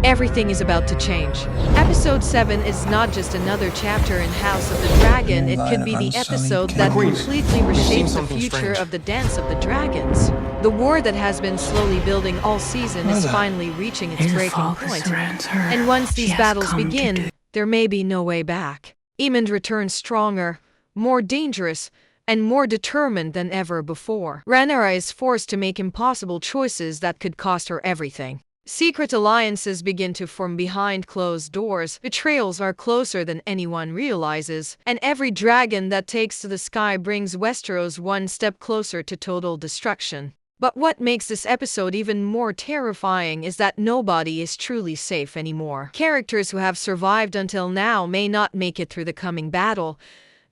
Everything is about to change. Episode 7 is not just another chapter in House of the Dragon, it could be the episode that completely reshapes the future of the Dance of the Dragons. The war that has been slowly building all season is finally reaching its breaking point. And once these battles begin, there may be no way back. Aemond returns stronger, more dangerous, and more determined than ever before. Rhaenyra is forced to make impossible choices that could cost her everything. Secret alliances begin to form behind closed doors, betrayals are closer than anyone realizes, and every dragon that takes to the sky brings Westeros one step closer to total destruction. But what makes this episode even more terrifying is that nobody is truly safe anymore. Characters who have survived until now may not make it through the coming battle,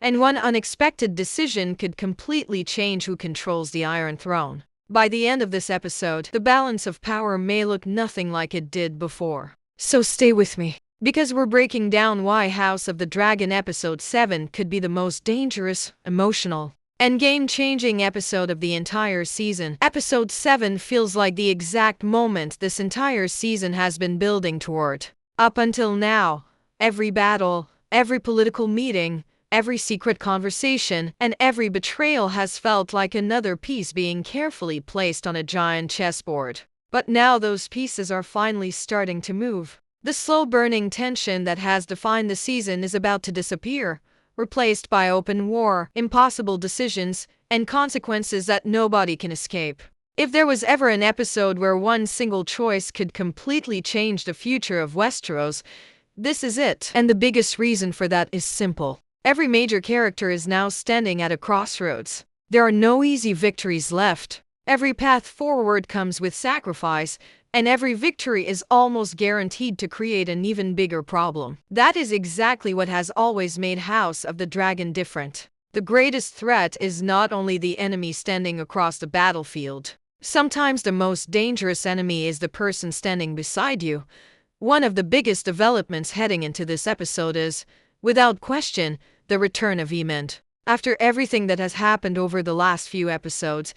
and one unexpected decision could completely change who controls the Iron Throne. By the end of this episode, the balance of power may look nothing like it did before. So stay with me, because we're breaking down why House of the Dragon Episode 7 could be the most dangerous, emotional, and game-changing episode of the entire season. Episode 7 feels like the exact moment this entire season has been building toward. Up until now, every battle, every political meeting, every secret conversation, and every betrayal has felt like another piece being carefully placed on a giant chessboard. But now those pieces are finally starting to move. The slow-burning tension that has defined the season is about to disappear, replaced by open war, impossible decisions, and consequences that nobody can escape. If there was ever an episode where one single choice could completely change the future of Westeros, this is it. And the biggest reason for that is simple. Every major character is now standing at a crossroads. There are no easy victories left. Every path forward comes with sacrifice, and every victory is almost guaranteed to create an even bigger problem. That is exactly what has always made House of the Dragon different. The greatest threat is not only the enemy standing across the battlefield. Sometimes the most dangerous enemy is the person standing beside you. One of the biggest developments heading into this episode is, without question, the return of Eman. After everything that has happened over the last few episodes,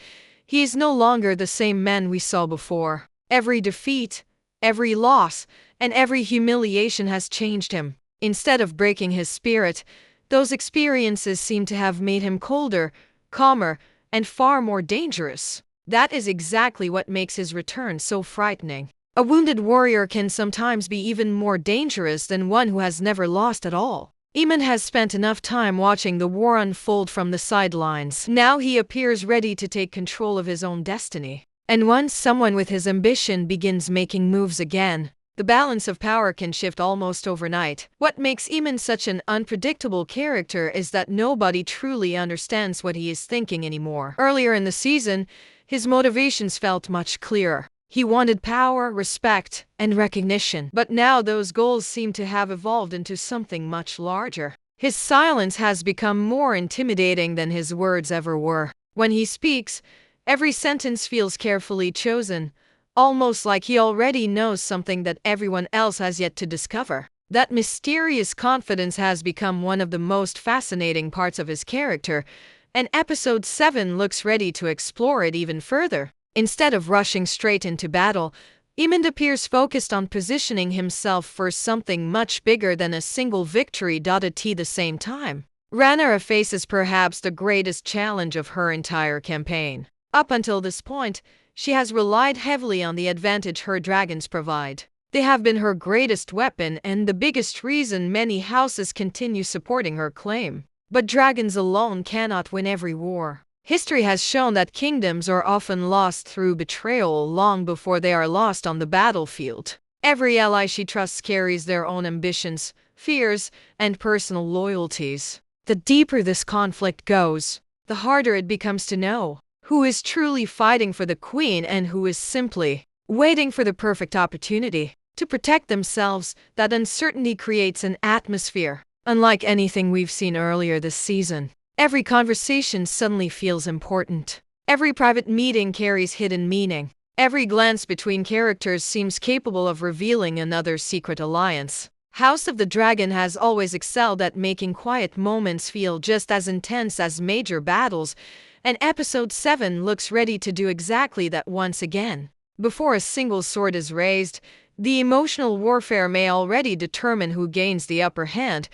he is no longer the same man we saw before. Every defeat, every loss, and every humiliation has changed him. Instead of breaking his spirit, those experiences seem to have made him colder, calmer, and far more dangerous. That is exactly what makes his return so frightening. A wounded warrior can sometimes be even more dangerous than one who has never lost at all. Eman has spent enough time watching the war unfold from the sidelines. Now he appears ready to take control of his own destiny. And once someone with his ambition begins making moves again, the balance of power can shift almost overnight. What makes Eman such an unpredictable character is that nobody truly understands what he is thinking anymore. Earlier in the season, his motivations felt much clearer. He wanted power, respect, and recognition. But now those goals seem to have evolved into something much larger. His silence has become more intimidating than his words ever were. When he speaks, every sentence feels carefully chosen, almost like he already knows something that everyone else has yet to discover. That mysterious confidence has become one of the most fascinating parts of his character, and Episode 7 looks ready to explore it even further. Instead of rushing straight into battle, Aemond appears focused on positioning himself for something much bigger than a single victory. At the same time, Rhaenyra faces perhaps the greatest challenge of her entire campaign. Up until this point, she has relied heavily on the advantage her dragons provide. They have been her greatest weapon and the biggest reason many houses continue supporting her claim. But dragons alone cannot win every war. History has shown that kingdoms are often lost through betrayal long before they are lost on the battlefield. Every ally she trusts carries their own ambitions, fears, and personal loyalties. The deeper this conflict goes, the harder it becomes to know who is truly fighting for the queen and who is simply waiting for the perfect opportunity to protect themselves. That uncertainty creates an atmosphere unlike anything we've seen earlier this season. Every conversation suddenly feels important. Every private meeting carries hidden meaning. Every glance between characters seems capable of revealing another secret alliance. House of the Dragon has always excelled at making quiet moments feel just as intense as major battles, and Episode 7 looks ready to do exactly that once again. Before a single sword is raised, The emotional warfare may already determine who gains the upper hand.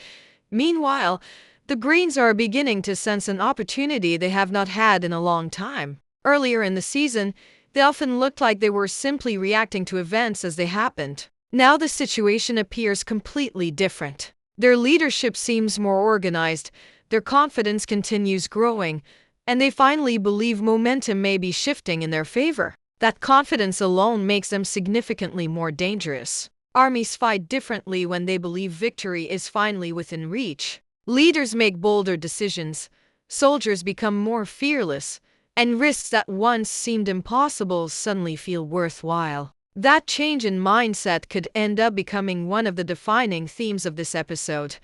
Meanwhile, the Greens are beginning to sense an opportunity they have not had in a long time. Earlier in the season, they often looked like they were simply reacting to events as they happened. Now the situation appears completely different. Their leadership seems more organized, their confidence continues growing, and they finally believe momentum may be shifting in their favor. That confidence alone makes them significantly more dangerous. Armies fight differently when they believe victory is finally within reach. Leaders make bolder decisions, soldiers become more fearless, and risks that once seemed impossible suddenly feel worthwhile. That change in mindset could end up becoming one of the defining themes of this episode.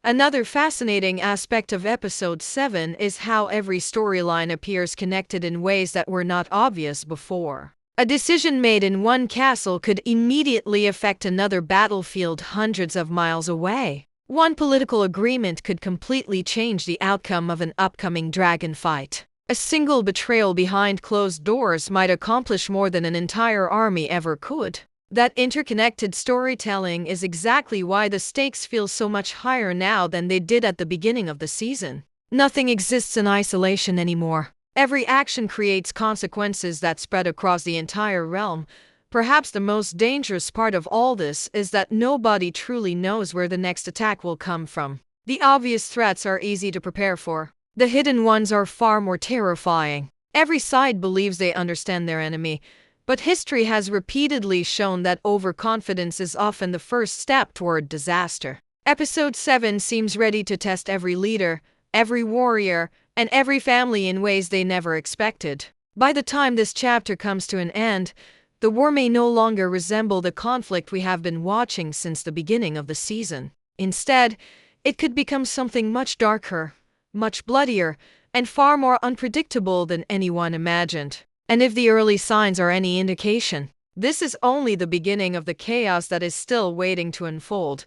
Another fascinating aspect of episode 7 is how every storyline appears connected in ways that were not obvious before. A decision made in one castle could immediately affect another battlefield hundreds of miles away. One political agreement could completely change the outcome of an upcoming dragon fight. A single betrayal behind closed doors might accomplish more than an entire army ever could. That interconnected storytelling is exactly why the stakes feel so much higher now than they did at the beginning of the season. Nothing exists in isolation anymore. Every action creates consequences that spread across the entire realm. Perhaps the most dangerous part of all this is that nobody truly knows where the next attack will come from. The obvious threats are easy to prepare for. The hidden ones are far more terrifying. Every side believes they understand their enemy, but history has repeatedly shown that overconfidence is often the first step toward disaster. Episode 7 seems ready to test every leader, every warrior, and every family in ways they never expected. By the time this chapter comes to an end, the war may no longer resemble the conflict we have been watching since the beginning of the season. Instead, it could become something much darker, much bloodier, and far more unpredictable than anyone imagined. And if the early signs are any indication, this is only the beginning of the chaos that is still waiting to unfold.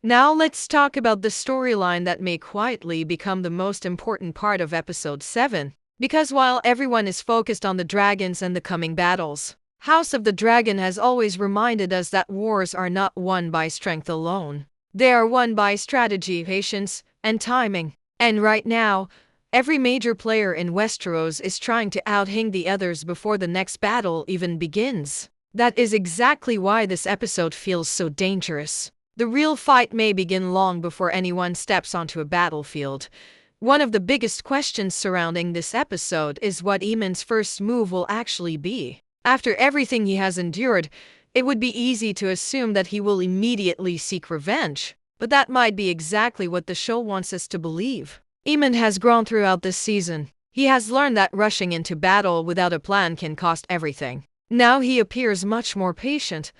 Now let's talk about the storyline that may quietly become the most important part of episode 7. Because while everyone is focused on the dragons and the coming battles, House of the Dragon has always reminded us that wars are not won by strength alone. They are won by strategy, patience, and timing. And right now, every major player in Westeros is trying to out-hang the others before the next battle even begins. That is exactly why this episode feels so dangerous. The real fight may begin long before anyone steps onto a battlefield. One of the biggest questions surrounding this episode is what Eman's first move will actually be. After everything he has endured, it would be easy to assume that he will immediately seek revenge. But that might be exactly what the show wants us to believe. Eman has grown throughout this season. He has learned that rushing into battle without a plan can cost everything. Now he appears much more patient,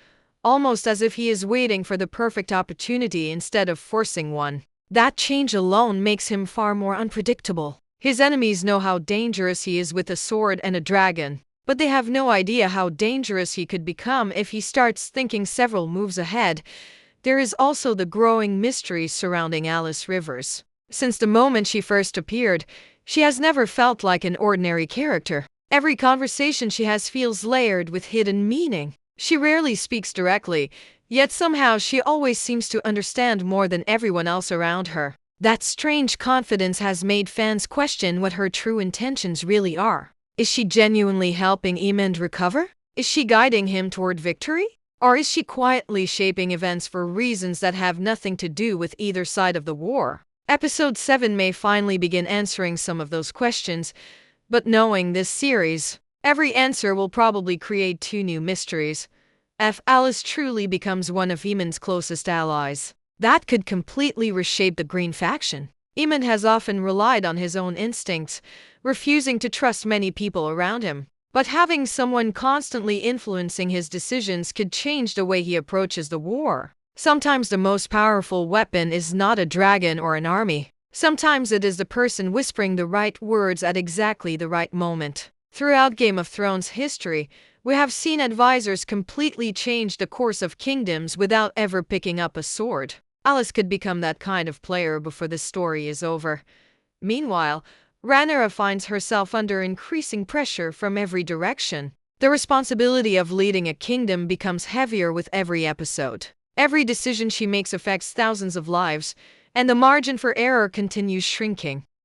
almost as if he is waiting for the perfect opportunity instead of forcing one. That change alone makes him far more unpredictable. His enemies know how dangerous he is with a sword and a dragon, but they have no idea how dangerous he could become if he starts thinking several moves ahead. There is also the growing mystery surrounding Alice Rivers. Since the moment she first appeared, she has never felt like an ordinary character. Every conversation she has feels layered with hidden meaning. She rarely speaks directly, yet somehow she always seems to understand more than everyone else around her. That strange confidence has made fans question what her true intentions really are. Is she genuinely helping Aemond recover? Is she guiding him toward victory? Or is she quietly shaping events for reasons that have nothing to do with either side of the war? Episode 7 may finally begin answering some of those questions, but knowing this series, every answer will probably create 2 new mysteries. If Alice truly becomes one of Eamond's closest allies, that could completely reshape the Green faction. Eamond has often relied on his own instincts, refusing to trust many people around him. But having someone constantly influencing his decisions could change the way he approaches the war. Sometimes the most powerful weapon is not a dragon or an army. Sometimes it is the person whispering the right words at exactly the right moment. Throughout Game of Thrones history, we have seen advisors completely change the course of kingdoms without ever picking up a sword. Alice could become that kind of player before the story is over. Meanwhile, Rhaenyra finds herself under increasing pressure from every direction. The responsibility of leading a kingdom becomes heavier with every episode. Every decision she makes affects thousands of lives, and the margin for error continues shrinking.